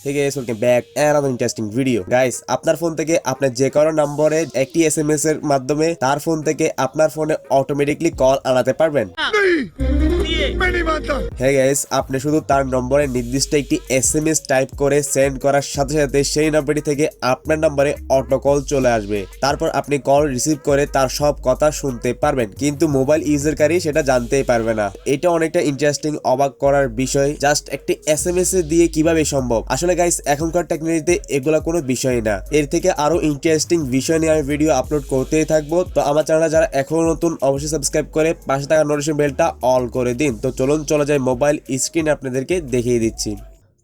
Hey guys, welcome back another interesting video. Guys, আপনার phone থেকে আপনার যে কোনো নম্বরে একটি SMS এর মাধ্যমে তার ফোন থেকে আপনার ফোনে অটোমেটিকলি কল আনাতে পারবেন। হ্যাঁ গাইস, আপনি শুধু তার নম্বরে নির্দিষ্ট একটি SMS টাইপ করে সেন্ড করার সাথে সাথে সেই নম্বরটি থেকে আপনার নম্বরে অটো কল চলে আসবে। তারপর আপনি কল রিসিভ করে তার সব কথা শুনতে পারবেন, কিন্তু মোবাইল ইউজারকারী সেটা জানতেই পারবে না। এটা অনেকটা ইন্টারেস্টিং, অবাক করার বিষয়। জাস্ট একটি SMS দিয়ে কিভাবে সম্ভব? আসলে গাইস, এখনকার টেকনোলজিতে এগুলা কোনো বিষয় না। এর থেকে আরো ইন্টারেস্টিং বিষয় নিয়ে আমি ভিডিও আপলোড করতেই থাকবো। তো আমার চ্যানেলে যারা এখনো নতুন, অবশ্যই সাবস্ক্রাইব করে পাশে থাকা নোটিফিকেশন বেলটা অল করে দিন। তো চলে যায় মোবাইল স্ক্রিনে, আপনাদেরকে দেখিয়ে দিচ্ছি।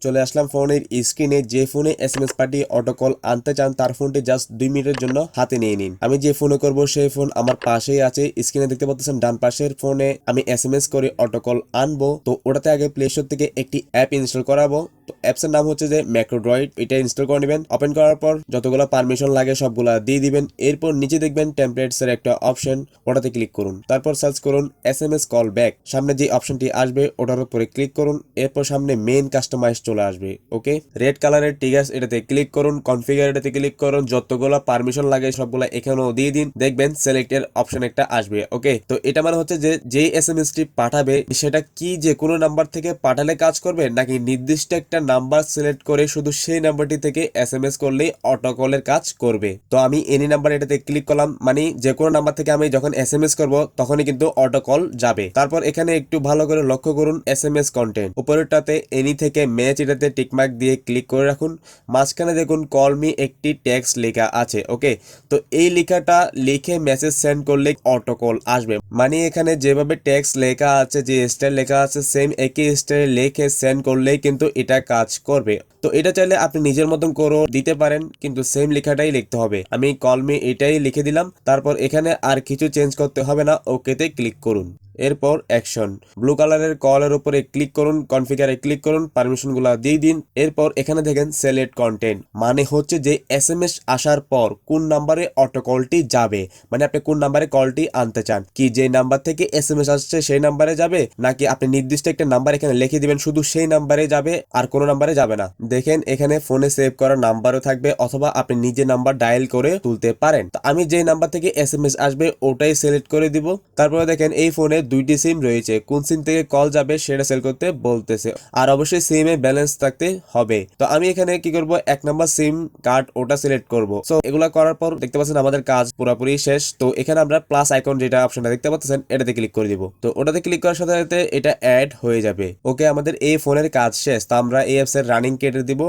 চলে আসলাম ফোনের স্ক্রিনে। যে ফোনে SMS পাঠিয়ে অটো কল আনতে চান তার ফোনটি জাস্ট 2 মিনিটের জন্য হাতে নিয়ে নিন। আমি যে ফোনে করব সেই ফোন আমার পাশেই আছে। স্ক্রিনে দেখতে পাচ্ছেন ডান পাশের ফোনে আমি SMS করে অটো কল আনবো। তো ওটাতে আগে প্লে স্টোর থেকে একটি অ্যাপ ইনস্টল করাবো। তো অ্যাপসের নাম হচ্ছে যে ম্যাক্রোড্রয়েড। এটা ইনস্টল করে নেবেন। ওপেন করার পর যতগুলো পারমিশন লাগে সবগুলা দিয়ে দিবেন। এরপর নিচে দেখবেন টেমপ্লেটস এর একটা অপশন, ওটাতে ক্লিক করুন। তারপর সার্চ করুন SMS কল ব্যাক। সামনে যে অপশনটি আসবে ওটার উপরে ক্লিক করুন। এরপর সামনে মেইন কাস্টমাইজ চলে আসবে। ওকে, রেড কালারের টিগার্স এটাতে ক্লিক করুন। কনফিগার এটাতে ক্লিক করুন। যতগুলো পারমিশন লাগে সবগুলা এখানেও দিয়ে দিন। দেখবেন সিলেক্টের অপশন একটা আসবে। ওকে, তো এটা মানে হচ্ছে যে যেই SMS টি পাঠাবে সেটা কি যে কোনো নাম্বার থেকে পাঠালে কাজ করবে, নাকি নির্দিষ্ট একটা নাম্বার সিলেক্ট করে শুধু সেই নাম্বারটি থেকে SMS করলেই অটো কলের কাজ করবে। তো আমি এনি নাম্বার এটাতে ক্লিক করলাম, মানে যে কোনো নাম্বার থেকে আমি যখন SMS করব তখনই কিন্তু অটো কল যাবে। তারপর এখানে একটু ভালো করে লক্ষ্য করুন SMS কন্টেন্ট উপরেরটাতে এনি থেকে ম্যাচ এটাতে টিকমার্ক দিয়ে ক্লিক করে রাখুন। মাঝখানে দেখুন কল মি একটি টেক্সট লেখা আছে। ওকে, তো এই লেখাটা লিখে মেসেজ সেন্ড করলে অটো কল আসবে। মানে এখানে যেভাবে টেক্সট লেখা আছে, যে স্টাইল লেখা আছে, সেম একই স্টাইলে লিখে সেন্ড করলেই কিন্তু এটা কাজ করবে। তো এটা চাইলে আপনি নিজের মতন করে দিতে পারেন, কিন্তু সেম লেখাটাই লিখতে হবে। আমি কল মি এটাই লিখে দিলাম। তারপর এখানে আর কিছু চেঞ্জ করতে হবে না। ওকেতে ক্লিক করুন। এরপর অ্যাকশন ব্লু কালারের কলের উপরে ক্লিক করুন, কনফিগারে ক্লিক করুন, পারমিশন গুলা দিয়ে দিন। এরপর এখানে দেখেন সিলেক্ট কন্টেন্ট, মানে হচ্ছে যে SMS আসার পর কোন নাম্বারে অটো কলটি যাবে, মানে আপনি কোন নাম্বারে কলটি আনতে চান। কি যে নাম্বার থেকে SMS আসছে সেই নাম্বারে যাবে, নাকি আপনি নির্দিষ্ট একটা নাম্বার এখানে লিখে দিবেন শুধু সেই নাম্বারে যাবে আর কোনো নাম্বারে যাবে না। দেখেন এখানে ফোনে সেভ করা নাম্বারও থাকবে, অথবা আপনি নিজে নাম্বার ডায়াল করে তুলতে পারেন। তো আমি যে নাম্বার থেকে SMS আসবে ওটাই সিলেক্ট করে দিব। তারপরে দেখেন এই ফোনে 2টি সিম রয়েছে, কোন সিম থেকে কল যাবে সেটা সেল করতে বলতেছে। আর অবশ্যই সিমে ব্যালেন্স থাকতে হবে। তো আমি এখানে কি করব, 1 নাম্বার সিম কার্ড ওটা সিলেক্ট করব। সো এগুলা করার পর দেখতে পাচ্ছেন আমাদের কাজ পুরোপুরি শেষ। তো এখানে আমরা প্লাস আইকন যেটা অপশনটা দেখতে পাচ্ছেন এটাতে ক্লিক করে দিব। তো ওটাতে ক্লিক করার সাথে সাথে এটা অ্যাড হয়ে যাবে। ওকে, আমাদের এই ফোনের কাজ শেষ। তো আমরা এই অ্যাপস এর রানিং কেটে দিব।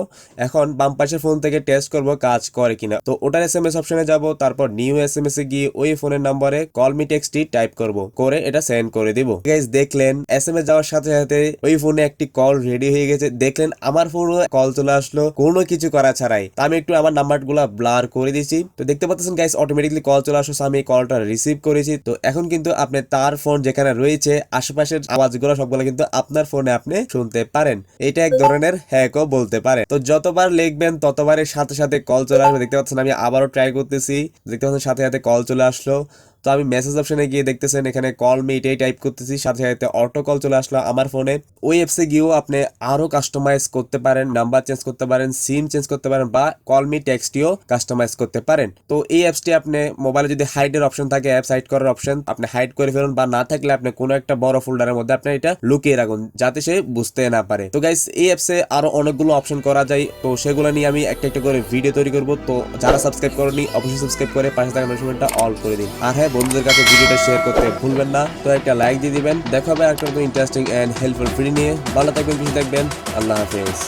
এখন বাম পাশের ফোন থেকে টেস্ট করব কাজ করে কিনা। তো ওটার SMS অপশনে যাব। তারপর নিউ SMS এ গিয়ে ওই ফোনের নম্বরে কল মি টেক্সটটি টাইপ করব, করে এটা সেন্ড করে দিব। গাইস, দেখলেন SMS যাওয়ার সাথে সাথে ওই ফোনে একটি কল রেডি হয়ে গেছে। দেখলেন আমার ফোনে কল চলে আসলো কোনো কিছু করা ছাড়াই। তো আমি একটু আমার নাম্বারগুলো ব্লার করে দিয়েছি। তো দেখতে পাচ্ছেন গাইস, অটোমেটিকলি কল চলে আসছে। আমি কলটা রিসিভ করেছি। তো এখন কিন্তু আপনি তার ফোন যেখানে রয়েছে আশেপাশের আওয়াজগুলো সবগুলো কিন্তু আপনার ফোনে আপনি শুনতে পারেন। এটা এক ধরনের হ্যাকও বলতে পারে। তো যতবার লিখবেন ততবারের সাথে সাথে কল চলে আসবে। দেখতে পাচ্ছেন আমি আবারও ট্রাই করতেছি। দেখতে পাচ্ছেন সাথে সাথে কল চলে আসলো। তো আমি মেসেজ অপশনে গিয়ে দেখতেছেন এখানে কল মি এটাই টাইপ করতেছি, সাথে সাথে অটো কল চলে আসলো আমার ফোনে। ওই অ্যাপসে গিয়েও আপনি আরো কাস্টমাইজ করতে পারেন, নাম্বার চেঞ্জ করতে পারেন, সিম চেঞ্জ করতে পারেন, বা কল মি টেক্সটিও কাস্টমাইজ করতে পারেন। তো এই অ্যাপসটি আপনি মোবাইলে যদি হাইডের অপশন থাকে, অ্যাপস হাইড করার অপশন, আপনি হাইড করে ফেলুন, বা না থাকলে আপনি কোনো একটা বড় ফোল্ডারের মধ্যে আপনি এটা লুকিয়ে রাখুন যাতে সে বুঝতে না পারে। তো গাইস, এই অ্যাপসে আরো অনেকগুলো অপশন করা যায়। তো সেগুলো নিয়ে আমি একটা একটা করে ভিডিও তৈরি করব। তো যারা সাবস্ক্রাইব করেনি অবশ্যই সাবস্ক্রাইব করে পাশে থাকা নোটিফিকেশনটা অল করে দিন। আর হ্যাঁ, বন্ধুদের কাছে ভিডিওটা শেয়ার করতে ভুলবেন না। তো একটা লাইক দিয়ে দিবেন। দেখা হবে একটা ইন্টারেস্টিং এন্ড হেল্পফুল ভিডিও নিয়ে। ভালো থাকবেন, খুশি থাকবেন। আল্লাহ হাফেজ।